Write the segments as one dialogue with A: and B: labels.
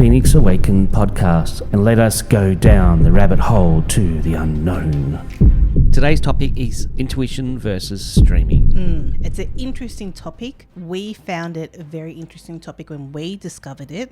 A: Phoenix Awaken podcast and let us go down the rabbit hole to the unknown. Today's topic is intuition versus streaming.
B: It's an interesting topic. We found it a very interesting topic when we discovered it.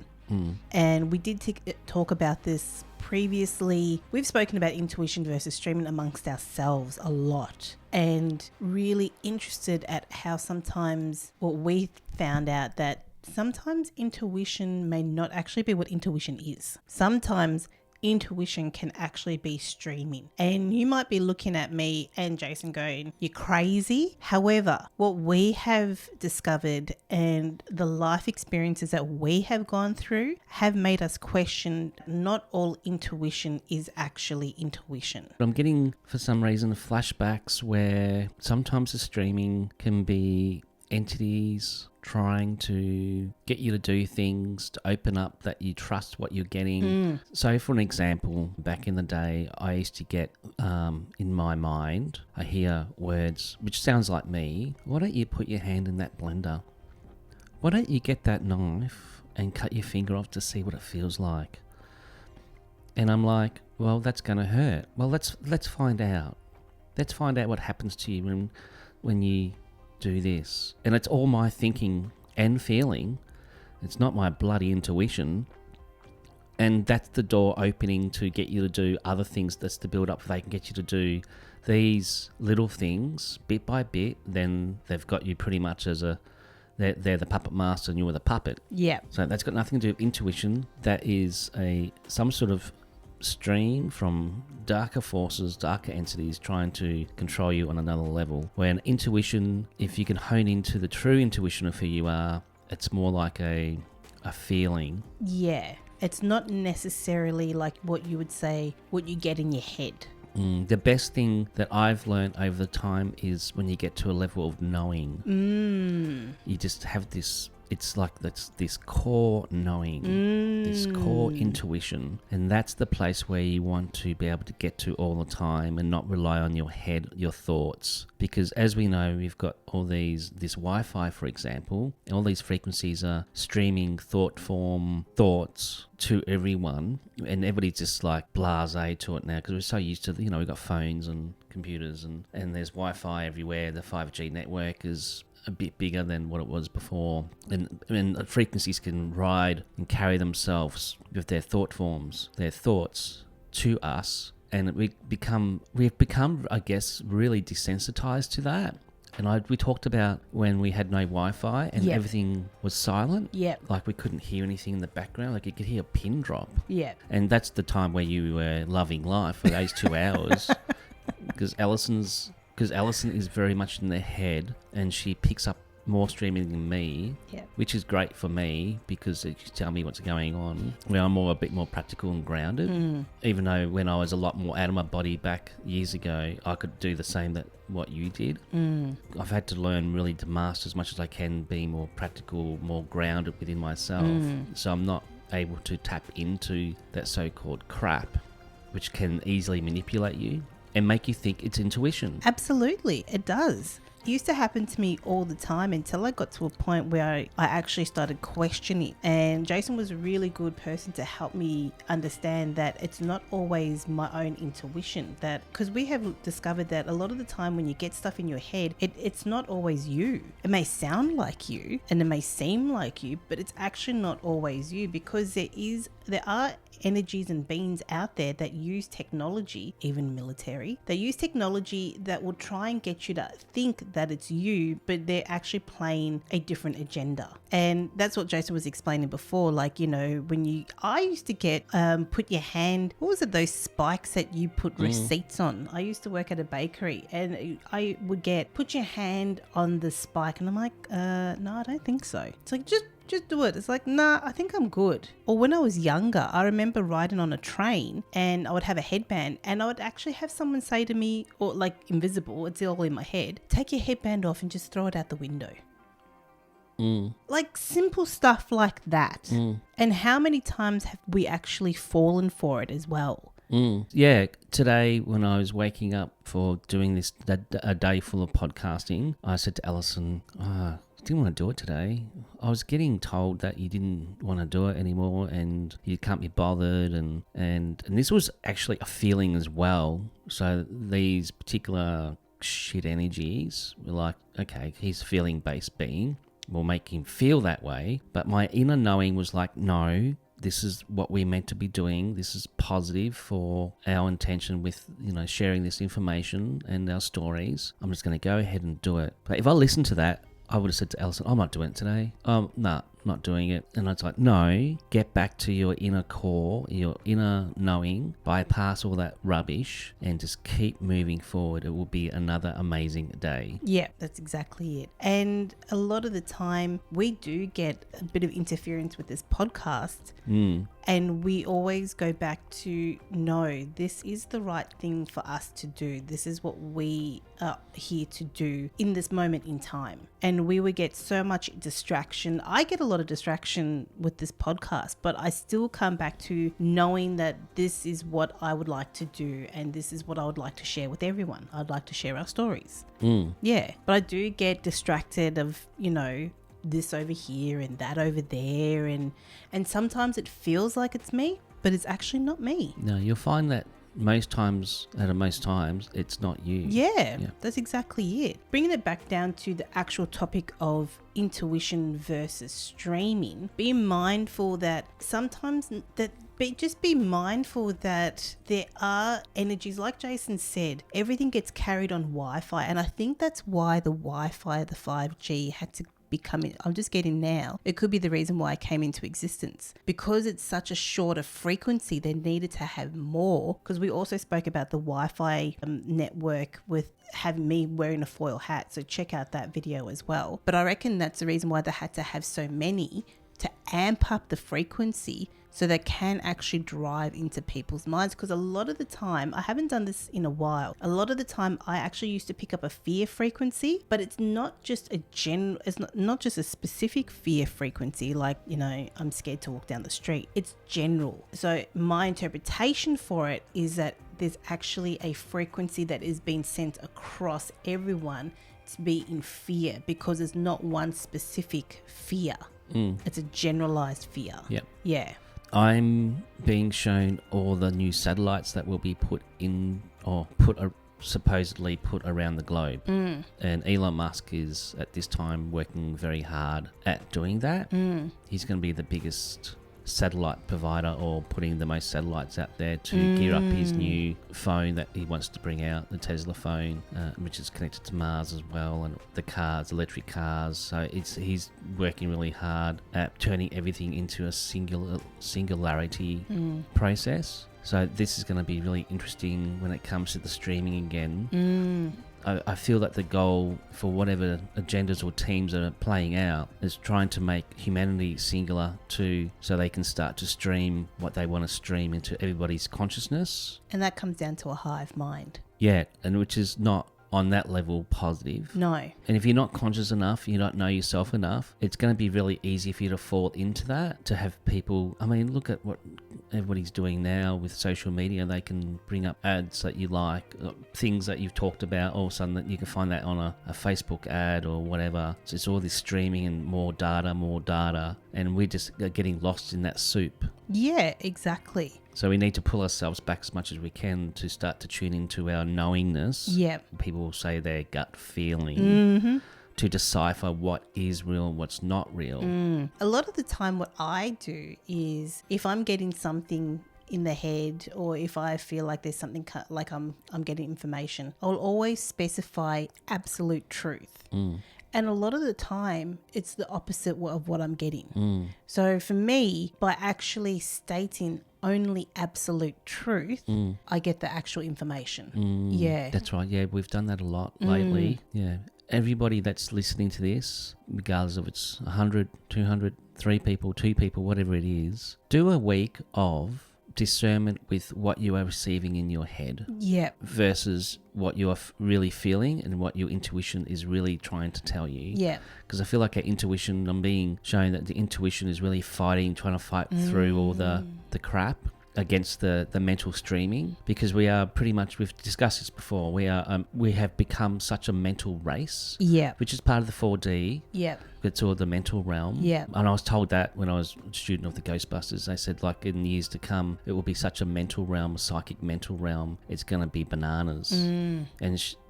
B: And we did talk about this previously. We've spoken about intuition versus streaming amongst ourselves a lot, and really interested at how sometimes what we found out that sometimes intuition may not actually be what intuition is. Sometimes intuition can actually be streaming. And you might be looking at me and Jason going, you're crazy. However, what we have discovered and the life experiences that we have gone through have made us question not all intuition is actually intuition.
A: I'm getting, for some reason, flashbacks where sometimes the streaming can be entities trying to get you to do things, to open up that you trust what you're getting. So for an example, back in the day, I used to get, in my mind, I hear words, which sounds like me, why don't you put your hand in that blender? Why don't you get that knife and cut your finger off to see what it feels like? And I'm like, well, that's going to hurt. Well, let's find out. Let's find out what happens to you when you do this. And it's all my thinking and feeling. It's not my bloody intuition. And that's the door opening to get you to do other things. That's the build up. They can get you to do these little things bit by bit. Then they've got you pretty much as they're the puppet master and you're the puppet.
B: Yeah.
A: So that's got nothing to do with intuition. That is some sort of stream from darker forces, darker entities trying to control you on another level. When intuition, if you can hone into the true intuition of who you are, it's more like a feeling.
B: Yeah. It's not necessarily like what you would say, what you get in your head.
A: The best thing that I've learned over the time is when you get to a level of knowing. You just have this, it's like this core knowing, this core intuition. And that's the place where you want to be able to get to all the time and not rely on your head, your thoughts. Because as we know, we've got all this Wi-Fi, for example, and all these frequencies are streaming thoughts to everyone. And everybody's just like blasé to it now because we're so used to, we've got phones and computers and there's Wi-Fi everywhere. The 5G network is a bit bigger than what it was before, and frequencies can ride and carry themselves with their thought forms, their thoughts to us, and we've become, I guess, really desensitized to that. And we talked about when we had no Wi-Fi and everything was silent. Like we couldn't hear anything in the background. Like you could hear a pin drop. And that's the time where you were loving life for those 2 hours, because Allison is very much in the head and she picks up more streaming than me, which is great for me because it can tell me what's going on. Where I'm a bit more practical and grounded. Even though when I was a lot more out of my body back years ago, I could do the same that what you did. I've had to learn really to master as much as I can, be more practical, more grounded within myself. So I'm not able to tap into that so-called crap, which can easily manipulate you and make you think it's intuition.
B: Absolutely, it does. It used to happen to me all the time until I got to a point where I actually started questioning. And Jason was a really good person to help me understand that it's not always my own intuition. That because we have discovered that a lot of the time when you get stuff in your head, it's not always you. It may sound like you and it may seem like you, but it's actually not always you, because there are energies and beings out there that use technology, even military, they use technology that will try and get you to think that it's you, but they're actually playing a different agenda. And that's what Jason was explaining before. Like, I used to get, put your hand, what was it, those spikes that you put receipts on? I used to work at a bakery and I would get, put your hand on the spike, and I'm like, no, I don't think so. It's like, just do it. It's like, nah, I think I'm good. Or when I was younger, I remember riding on a train and I would have a headband and I would actually have someone say to me, or like invisible, it's all in my head, take your headband off and just throw it out the window. Like simple stuff like that. And how many times have we actually fallen for it as well?
A: Yeah, today when I was waking up for doing this, a day full of podcasting, I said to Alison, didn't want to do it today. I was getting told that you didn't want to do it anymore and you can't be bothered. And this was actually a feeling as well. So these particular shit energies were like, okay, he's a feeling-based being. We'll make him feel that way. But my inner knowing was like, no, this is what we're meant to be doing. This is positive for our intention with, sharing this information and our stories. I'm just going to go ahead and do it. But if I listened to that, I would have said to Alison, I'm not doing it today. Nah, not doing it. And I was like, no, get back to your inner core, your inner knowing, bypass all that rubbish and just keep moving forward. It will be another amazing day.
B: Yeah, that's exactly it. And a lot of the time we do get a bit of interference with this podcast. And we always go back to, no, this is the right thing for us to do. This is what we are here to do in this moment in time. And we would get so much distraction. I get a lot of distraction with this podcast, but I still come back to knowing that this is what I would like to do. And this is what I would like to share with everyone. I'd like to share our stories. Yeah, but I do get distracted of, this over here and that over there, and sometimes it feels like it's me, but it's actually not me.
A: No, you'll find that most times it's not you.
B: Yeah, that's exactly it. Bringing it back down to the actual topic of intuition versus streaming, be mindful that sometimes just be mindful that there are energies, like Jason said, everything gets carried on Wi-Fi, and I think that's why the Wi-Fi, the 5G had to becoming, I'm just getting now, it could be the reason why it came into existence. Because it's such a shorter frequency, they needed to have more, because we also spoke about the Wi-Fi network with having me wearing a foil hat, so check out that video as well. But I reckon that's the reason why they had to have so many, to amp up the frequency so they can actually drive into people's minds. Because a lot of the time, I haven't done this in a while, a lot of the time I actually used to pick up a fear frequency, but it's not just it's not just a specific fear frequency, like, I'm scared to walk down the street. It's general. So my interpretation for it is that there's actually a frequency that is being sent across everyone to be in fear, because there's not one specific fear. It's a generalized fear.
A: Yep.
B: Yeah.
A: I'm being shown all the new satellites that will be put in, or supposedly put around the globe. And Elon Musk is at this time working very hard at doing that. He's going to be the biggest satellite provider, or putting the most satellites out there to gear up his new phone that he wants to bring out, the Tesla phone, which is connected to Mars as well, and the cars, electric cars. So he's working really hard at turning everything into a singularity process. So this is going to be really interesting when it comes to the streaming again. I feel that the goal for whatever agendas or teams are playing out is trying to make humanity singular too, so they can start to stream what they want to stream into everybody's consciousness.
B: And that comes down to a hive mind.
A: Yeah, and which is not on that level positive.
B: No.
A: And if you're not conscious enough, you don't know yourself enough, it's going to be really easy for you to fall into that, to have people, look at what everybody's doing now with social media. They can bring up ads that you like, things that you've talked about, all of a sudden that you can find that on a Facebook ad or whatever. So it's all this streaming and more data, and we're just getting lost in that soup.
B: Yeah, exactly.
A: So we need to pull ourselves back as much as we can to start to tune into our knowingness.
B: Yeah.
A: People will say their gut feeling to decipher what is real and what's not real.
B: A lot of the time what I do is, if I'm getting something in the head, or if I feel like there's something like I'm getting information, I'll always specify absolute truth. And a lot of the time, it's the opposite of what I'm getting. So for me, by actually stating only absolute truth, I get the actual information. Yeah.
A: That's right. Yeah, we've done that a lot lately. Yeah. Everybody that's listening to this, regardless of it's 100, 200, 3 people, 2 people, whatever it is, do a week of discernment with what you are receiving in your head versus what you are really feeling and what your intuition is really trying to tell you.
B: Yeah.
A: Because I feel like our intuition, I'm being shown that the intuition is really trying to fight through all the crap. against the mental streaming, because we are pretty much, we've discussed this before, we have become such a mental race,
B: Yeah.
A: which is part of the 4D.
B: Yeah.
A: It's all the mental realm.
B: Yeah.
A: And I was told that when I was a student of the Ghostbusters, they said, like, in years to come, it will be such a mental realm, a psychic mental realm. It's going to be bananas. And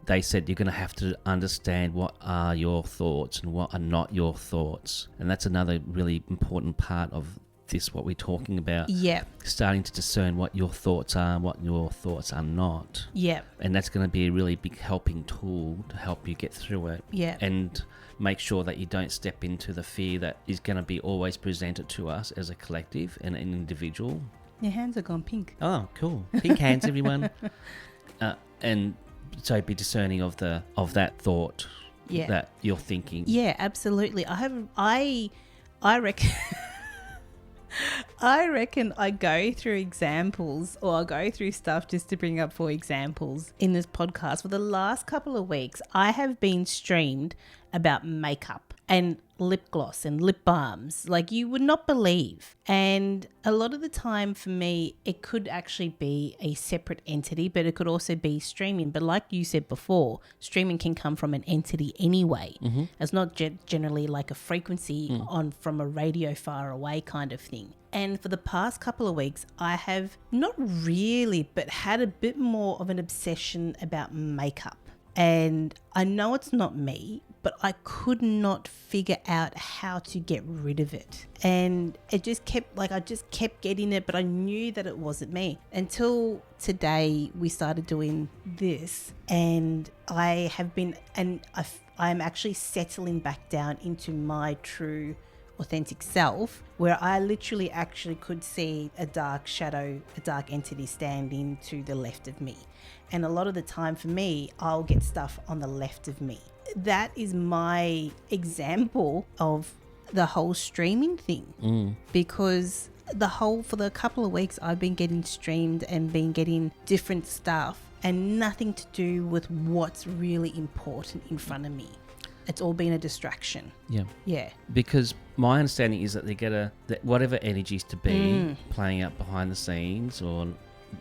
A: they said you're going to have to understand what are your thoughts and what are not your thoughts. And that's another really important part of this, what we're talking about.
B: Yeah.
A: Starting to discern what your thoughts are and what your thoughts are not.
B: Yeah.
A: And that's going to be a really big helping tool to help you get through it.
B: Yeah.
A: And make sure that you don't step into the fear that is going to be always presented to us as a collective and an individual.
B: Your hands are gone pink.
A: Oh, cool. Pink hands, everyone. And so be discerning of that thought that you're thinking.
B: Yeah, absolutely. I reckon I reckon I go through examples, or I go through stuff just to bring up for examples in this podcast. For the last couple of weeks, I have been streamed about makeup and lip gloss and lip balms like you would not believe. And a lot of the time for me, it could actually be a separate entity, but it could also be streaming. But like you said before, streaming can come from an entity anyway. Mm-hmm. It's not generally like a frequency on from a radio far away kind of thing. And for the past couple of weeks, I have not really, but had a bit more of an obsession about makeup. And I know it's not me, but I could not figure out how to get rid of it. And it just kept, I just kept getting it, but I knew that it wasn't me. Until today, we started doing this, and I have been, and I'm actually settling back down into my true authentic self, where I literally actually could see a dark shadow, a dark entity standing to the left of me. And a lot of the time for me, I'll get stuff on the left of me. That is my example of the whole streaming thing. Because for the couple of weeks I've been getting streamed and been getting different stuff and nothing to do with what's really important in front of me. It's all been a distraction. Yeah.
A: Because my understanding is that they get that whatever energies to be playing out behind the scenes, or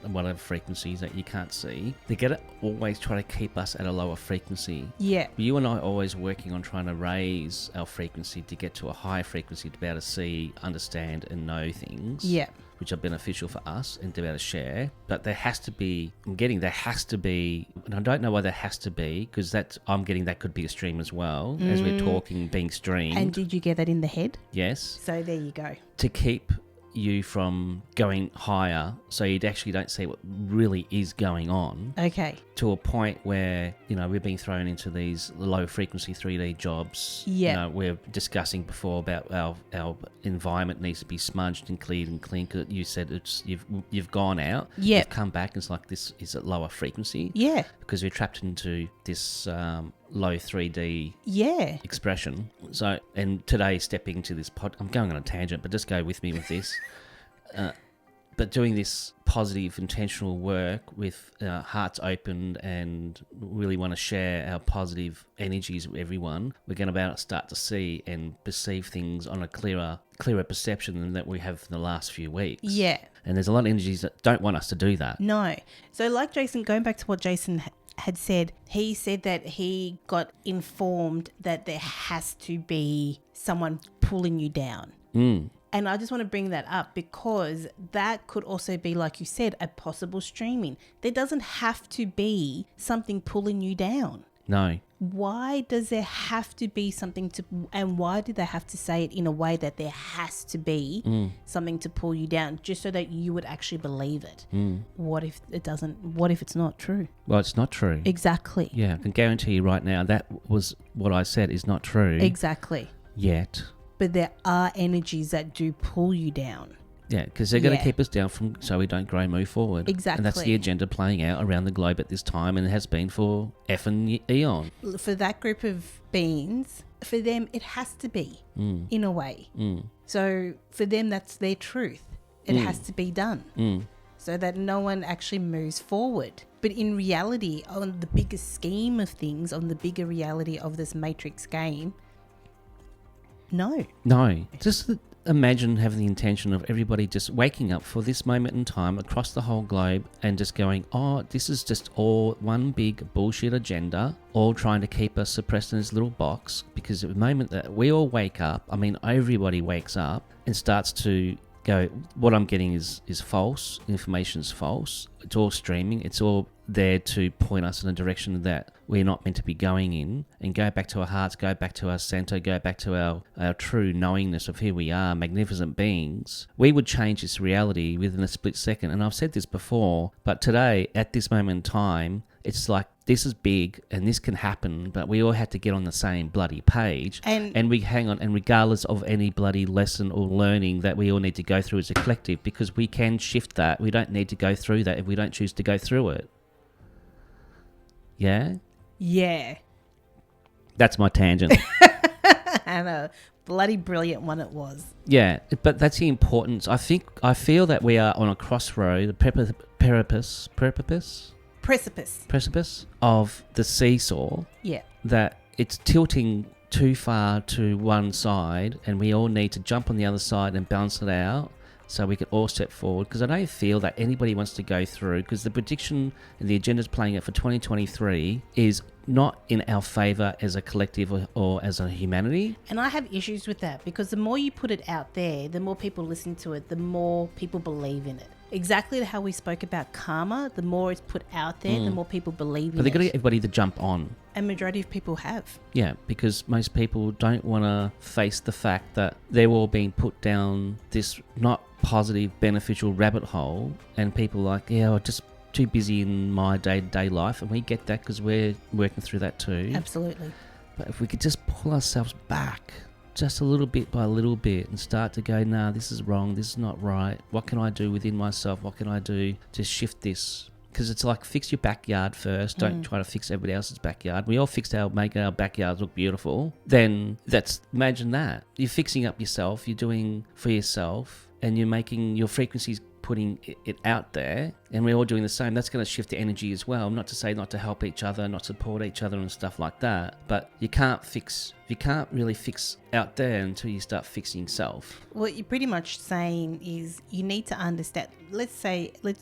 A: whatever frequencies that you can't see, they get to always try to keep us at a lower frequency.
B: Yeah.
A: You and I are always working on trying to raise our frequency to get to a higher frequency to be able to see, understand and know things.
B: Yeah.
A: Which are beneficial for us and to be able to share. But there has to be, and I don't know why there has to be, because I'm getting that could be a stream as well, as we're talking, being streamed.
B: And did you get that in the head?
A: Yes.
B: So there you go.
A: To keep you from going higher, so you actually don't see what really is going on.
B: Okay.
A: To a point where, we're being thrown into these low frequency 3D jobs.
B: Yeah.
A: We're discussing before about our environment needs to be smudged and cleared and clean. Cause you said you've gone out.
B: Yeah.
A: You've come back and it's like, this is at lower frequency.
B: Yeah.
A: Because we're trapped into this low 3D expression. So, and today stepping to this I'm going on a tangent, but just go with me with this. But doing this positive, intentional work with hearts opened and really want to share our positive energies with everyone, we're going to start to see and perceive things on a clearer perception than that we have in the last few weeks.
B: Yeah.
A: And there's a lot of energies that don't want us to do that.
B: No. So like Jason, going back to what Jason had said, he said that he got informed that there has to be someone pulling you down. And I just want to bring that up because that could also be, like you said, a possible streaming. There doesn't have to be something pulling you down.
A: No.
B: Why does there have to be something and why do they have to say it in a way that there has to be something to pull you down, just so that you would actually believe it? What if it doesn't? What if it's not true?
A: Well, it's not true.
B: Exactly.
A: Yeah, I can guarantee you right now that was what I said is not true.
B: Exactly.
A: Yet.
B: But there are energies that do pull you down.
A: Yeah, because they're going to keep us down so we don't grow and move forward.
B: Exactly.
A: And that's the agenda playing out around the globe at this time, and it has been for effing eon.
B: For that group of beings, for them, it has to be, in a way. So for them, that's their truth. It has to be done. So that no one actually moves forward. But in reality, on the bigger scheme of things, on the bigger reality of this Matrix game, no.
A: Just imagine having the intention of everybody just waking up for this moment in time across the whole globe and just going, oh, this is just all one big bullshit agenda, all trying to keep us suppressed in this little box. Because at the moment that we all wake up, I mean, everybody wakes up and starts to go, what I'm getting is false, information's false, it's all streaming, it's all there to point us in a direction that we're not meant to be going in, and go back to our hearts, go back to our center, go back to our true knowingness of who we are, magnificent beings. We would change this reality within a split second. And I've said this before, but today, at this moment in time, it's like, this is big and this can happen, but we all have to get on the same bloody page. And we hang on, and regardless of any bloody lesson or learning that we all need to go through as a collective, because we can shift that. We don't need to go through that if we don't choose to go through it. Yeah?
B: Yeah.
A: That's my tangent.
B: And a bloody brilliant one it was.
A: Yeah, but that's the importance. I feel that we are on a crossroad, a precipice of the seesaw.
B: Yeah.
A: That it's tilting too far to one side, and we all need to jump on the other side and balance it out so we can all step forward. Because I don't feel that anybody wants to go through, because the prediction and the agenda's playing it for 2023 is not in our favour as a collective or as a humanity.
B: And I have issues with that, because the more you put it out there, the more people listen to it, the more people believe in it. Exactly how we spoke about karma, the more it's put out there, the more people believe in it.
A: But they've got to get everybody to jump on.
B: And majority of people have.
A: Yeah, because most people don't want to face the fact that they're all being put down this not positive, beneficial rabbit hole, and people are like, yeah, I'm just too busy in my day-to-day life, and we get that because we're working through that too.
B: Absolutely.
A: But if we could just pull ourselves back just a little bit by a little bit and start to go, nah, this is wrong, this is not right, what can I do within myself, what can I do to shift this? Because it's like, fix your backyard first, don't try to fix everybody else's backyard. We all make our backyards look beautiful. Then imagine that. You're fixing up yourself, you're doing for yourself, and you're making your frequencies, putting it out there, and we're all doing the same. That's going to shift the energy as well. Not to say not to help each other, not support each other and stuff like that, but you can't really fix out there until you start fixing self.
B: What you're pretty much saying is you need to understand, let's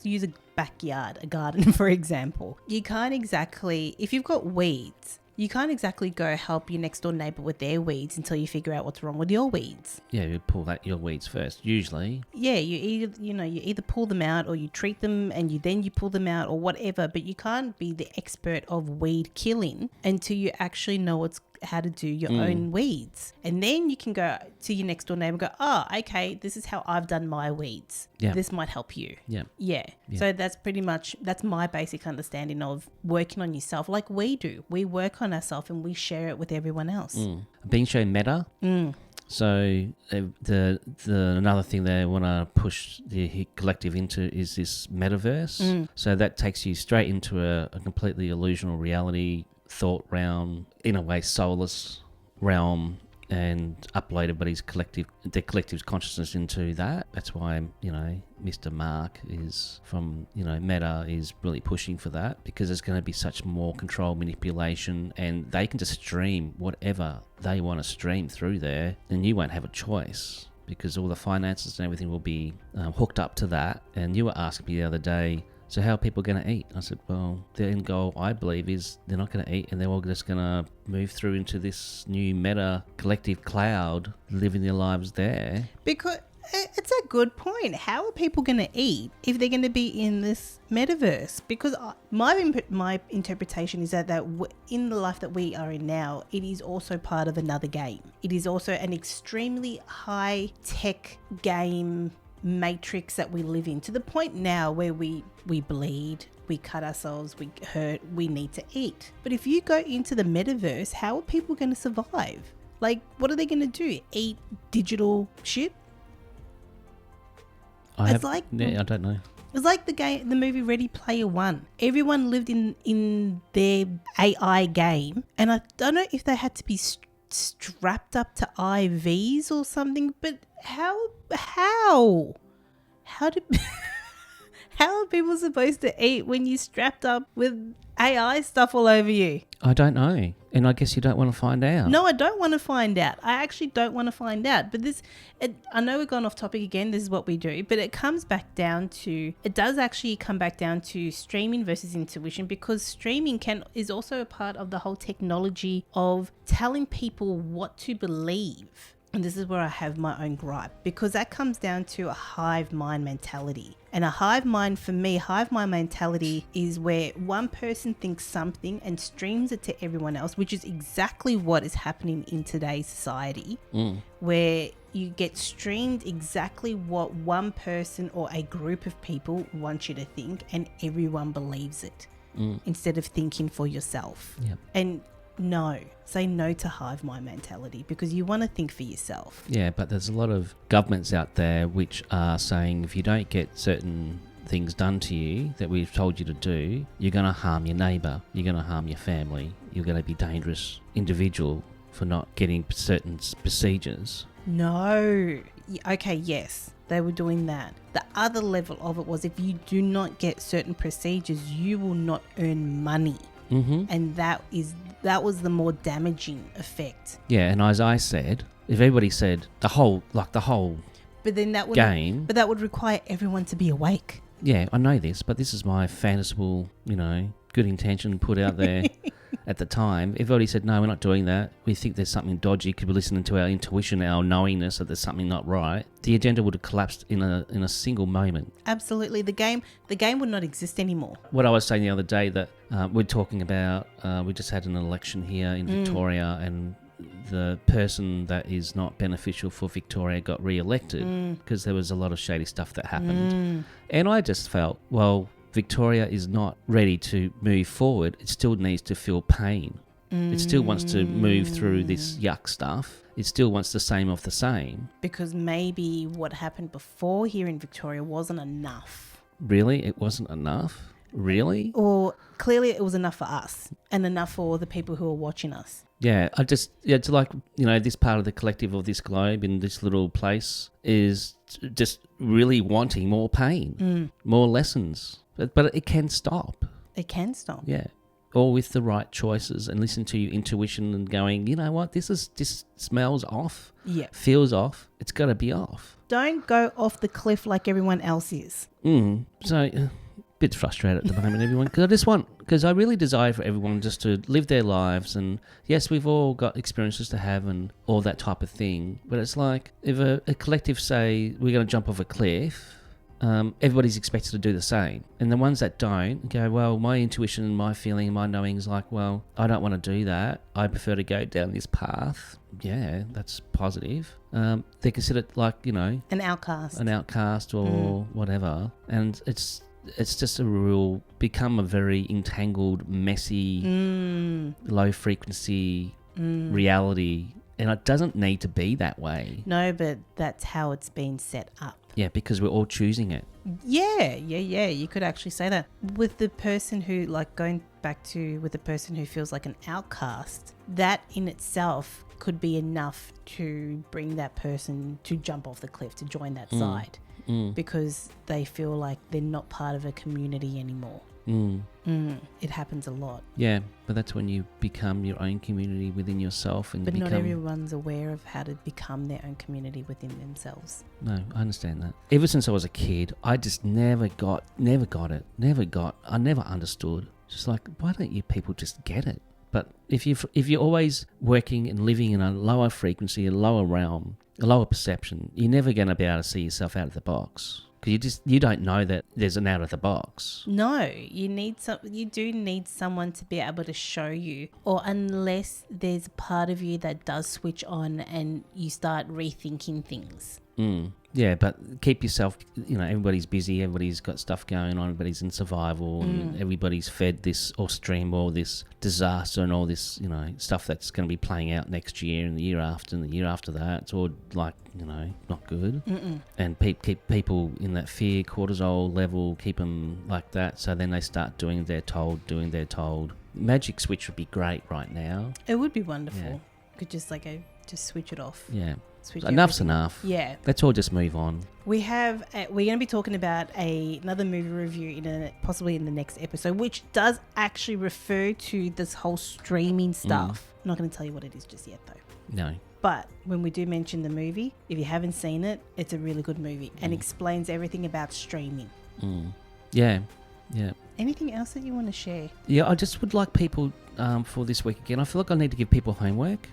B: use a backyard, a garden for example. You can't exactly, if you've got weeds, you can't exactly go help your next door neighbour with their weeds until you figure out what's wrong with your weeds.
A: Yeah, you pull your weeds first, usually.
B: Yeah, you either pull them out or you treat them and you pull them out or whatever, but you can't be the expert of weed killing until you actually know how to do your own weeds. And then you can go to your next door neighbour and go, oh, okay, this is how I've done my weeds. Yeah. This might help you. Yeah. So that's my basic understanding of working on yourself, like we do. We work on ourselves and we share it with everyone else.
A: Being shown meta. So the another thing they want to push the collective into is this metaverse. So that takes you straight into a completely illusional reality, thought realm, in a way soulless realm, and upload everybody's their collective's consciousness into that. That's why, Mr. Mark is from, Meta is really pushing for that, because there's going to be such more control, manipulation, and they can just stream whatever they want to stream through there, and you won't have a choice, because all the finances and everything will be hooked up to that. And you were asking me the other day, so how are people going to eat? I said, well, the end goal, I believe, is they're not going to eat, and they're all just going to move through into this new meta collective cloud, living their lives there.
B: Because it's a good point. How are people going to eat if they're going to be in this metaverse? Because my interpretation is that in the life that we are in now, it is also part of another game. It is also an extremely high-tech game matrix that we live in, to the point now where we bleed, we cut ourselves, we hurt, we need to eat. But if you go into the metaverse, how are people going to survive? Like, what are they going to do? Eat digital shit?
A: I don't know.
B: It's like the movie Ready Player One. Everyone lived in their AI game, and I don't know if they had to be strapped up to IVs or something, but how do how are people supposed to eat when you're strapped up with AI stuff all over you?
A: I don't know. And I guess you don't want to find out.
B: No, I don't want to find out. I actually don't want to find out. But I know we're going off topic again. This is what we do. But it does actually come back down to streaming versus intuition, because streaming is also a part of the whole technology of telling people what to believe. And this is where I have my own gripe, because that comes down to a hive mind mentality. And a hive mind, for me, hive mind mentality is where one person thinks something and streams it to everyone else, which is exactly what is happening in today's society, where you get streamed exactly what one person or a group of people want you to think, and everyone believes it instead of thinking for yourself.
A: Yep.
B: And no, say no to hive mind mentality, because you want to think for yourself.
A: Yeah, but there's a lot of governments out there which are saying if you don't get certain things done to you that we've told you to do, you're going to harm your neighbour, you're going to harm your family, you're going to be a dangerous individual for not getting certain procedures.
B: No. Okay, yes, they were doing that. The other level of it was, if you do not get certain procedures, you will not earn money.
A: Mm-hmm.
B: And that was the more damaging effect.
A: Yeah, and as I said, if everybody said the whole
B: but then that would
A: game,
B: but that would require everyone to be awake.
A: Yeah, I know this, but this is my fanciful, good intention put out there at the time. If everybody said, no, we're not doing that, we think there's something dodgy, could be listening to our intuition, our knowingness that there's something not right, the agenda would have collapsed in a single moment.
B: Absolutely. The game would not exist anymore.
A: What I was saying the other day, that we're talking about, we just had an election here in Victoria, and the person that is not beneficial for Victoria got re-elected because there was a lot of shady stuff that happened. And I just felt, well, Victoria is not ready to move forward. It still needs to feel pain. It still wants to move through this yuck stuff. It still wants the same of the same.
B: Because maybe what happened before here in Victoria wasn't enough.
A: Really? It wasn't enough? Really?
B: Or clearly it was enough for us and enough for the people who are watching us.
A: Yeah, it's like, this part of the collective of this globe in this little place is just really wanting more pain, more lessons. But it can stop.
B: It can stop.
A: Yeah. Or with the right choices, and listen to your intuition and going, you know what, this smells off.
B: Yeah.
A: Feels off. It's got to be off.
B: Don't go off the cliff like everyone else is.
A: So... bit frustrated at the moment, everyone, because I really desire for everyone just to live their lives, and yes, we've all got experiences to have and all that type of thing, but it's like if a collective say we're going to jump off a cliff, everybody's expected to do the same, and the ones that don't go, well, my intuition and my feeling and my knowing is like, well, I don't want to do that, I prefer to go down this path. Yeah, that's positive. They're considered like, an outcast or whatever, and it's just become a very entangled, messy, low frequency reality. And it doesn't need to be that way.
B: No, but that's how it's been set up.
A: Yeah, because we're all choosing it.
B: Yeah. You could actually say that. With the person who, with the person who feels like an outcast, that in itself could be enough to bring that person to jump off the cliff, to join that side. Because they feel like they're not part of a community anymore. It happens a lot.
A: Yeah, but that's when you become your own community within yourself.
B: But not everyone's aware of how to become their own community within themselves.
A: No, I understand that. Ever since I was a kid, I just never got it. I never understood. Just like, why don't you people just get it? But if you're always working and living in a lower frequency, a lower realm, a lower perception, you're never going to be able to see yourself out of the box, because you don't know that there's an out of the box.
B: No, you do need someone to be able to show you, or unless there's a part of you that does switch on and you start rethinking things.
A: Yeah, but keep yourself, everybody's busy, everybody's got stuff going on, everybody's in survival, and everybody's fed this or stream all this disaster and all this, stuff that's going to be playing out next year and the year after and the year after that. It's all like, not good. And keep people in that fear, cortisol level, keep them like that, so then they start doing their told. Magic switch would be great right now.
B: It would be wonderful.
A: Yeah.
B: Could just switch it off.
A: Yeah.
B: switch
A: Enough's
B: everything.
A: enough.
B: Yeah.
A: Let's all just move on.
B: We're going to be talking about another movie review possibly in the next episode, which does actually refer to this whole streaming stuff. I'm not going to tell you what it is just yet, though.
A: No.
B: But when we do mention the movie, if you haven't seen it, it's a really good movie and explains everything about streaming.
A: Yeah.
B: Anything else that you want to share?
A: Yeah, I just would like people for this week again. I feel like I need to give people homework.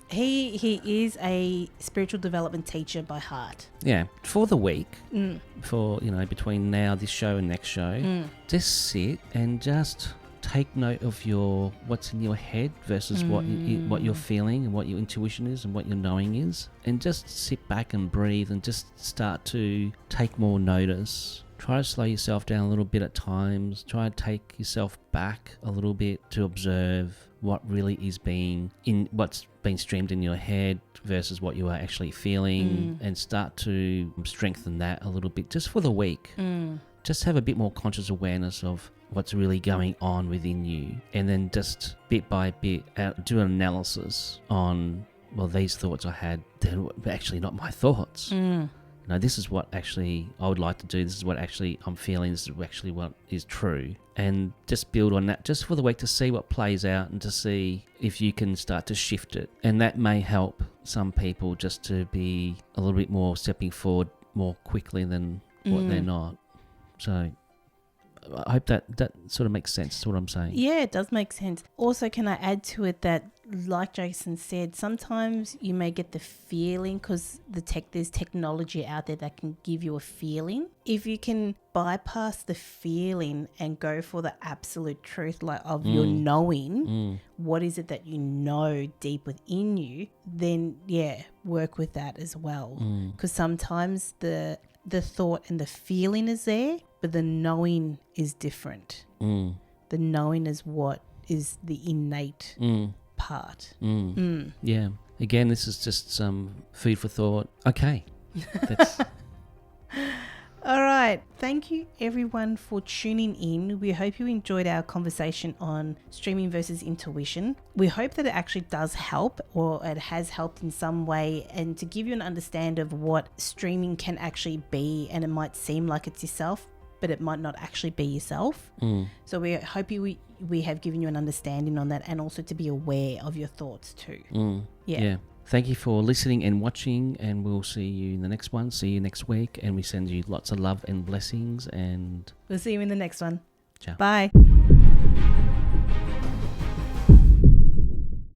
B: He is a spiritual development teacher by heart.
A: Yeah, for the week, for between now this show and next show, just sit and just take note of what's in your head versus what you're feeling and what your intuition is and what your knowing is, and just sit back and breathe and just start to take more notice. Try to slow yourself down a little bit at times. Try to take yourself back a little bit to observe what really is what's being streamed in your head versus what you are actually feeling, and start to strengthen that a little bit just for the week. Just have a bit more conscious awareness of what's really going on within you, and then just bit by bit do an analysis on, well, these thoughts I had, they're actually not my thoughts. No, this is what actually I would like to do. This is what actually I'm feeling. This is actually what is true. And just build on that just for the week to see what plays out and to see if you can start to shift it. And that may help some people just to be a little bit more stepping forward more quickly than what they're not. So I hope that sort of makes sense to what I'm saying.
B: Yeah, it does make sense. Also, can I add to it that, like Jason said, sometimes you may get the feeling because there's technology out there that can give you a feeling. If you can bypass the feeling and go for the absolute truth of your knowing, what is it that you know deep within you, then work with that as well. Because sometimes the thought and the feeling is there, but the knowing is different. The knowing is what is the innate part.
A: Yeah. Again, this is just some food for thought. Okay.
B: All right. Thank you, everyone, for tuning in. We hope you enjoyed our conversation on streaming versus intuition. We hope that it actually does help, or it has helped in some way, and to give you an understanding of what streaming can actually be. And it might seem like it's yourself, but it might not actually be yourself. So we hope we have given you an understanding on that, and also to be aware of your thoughts too.
A: Yeah. Thank you for listening and watching, and we'll see you in the next one. See you next week, and we send you lots of love and blessings, and
B: We'll see you in the next one.
A: Ciao.
B: Bye.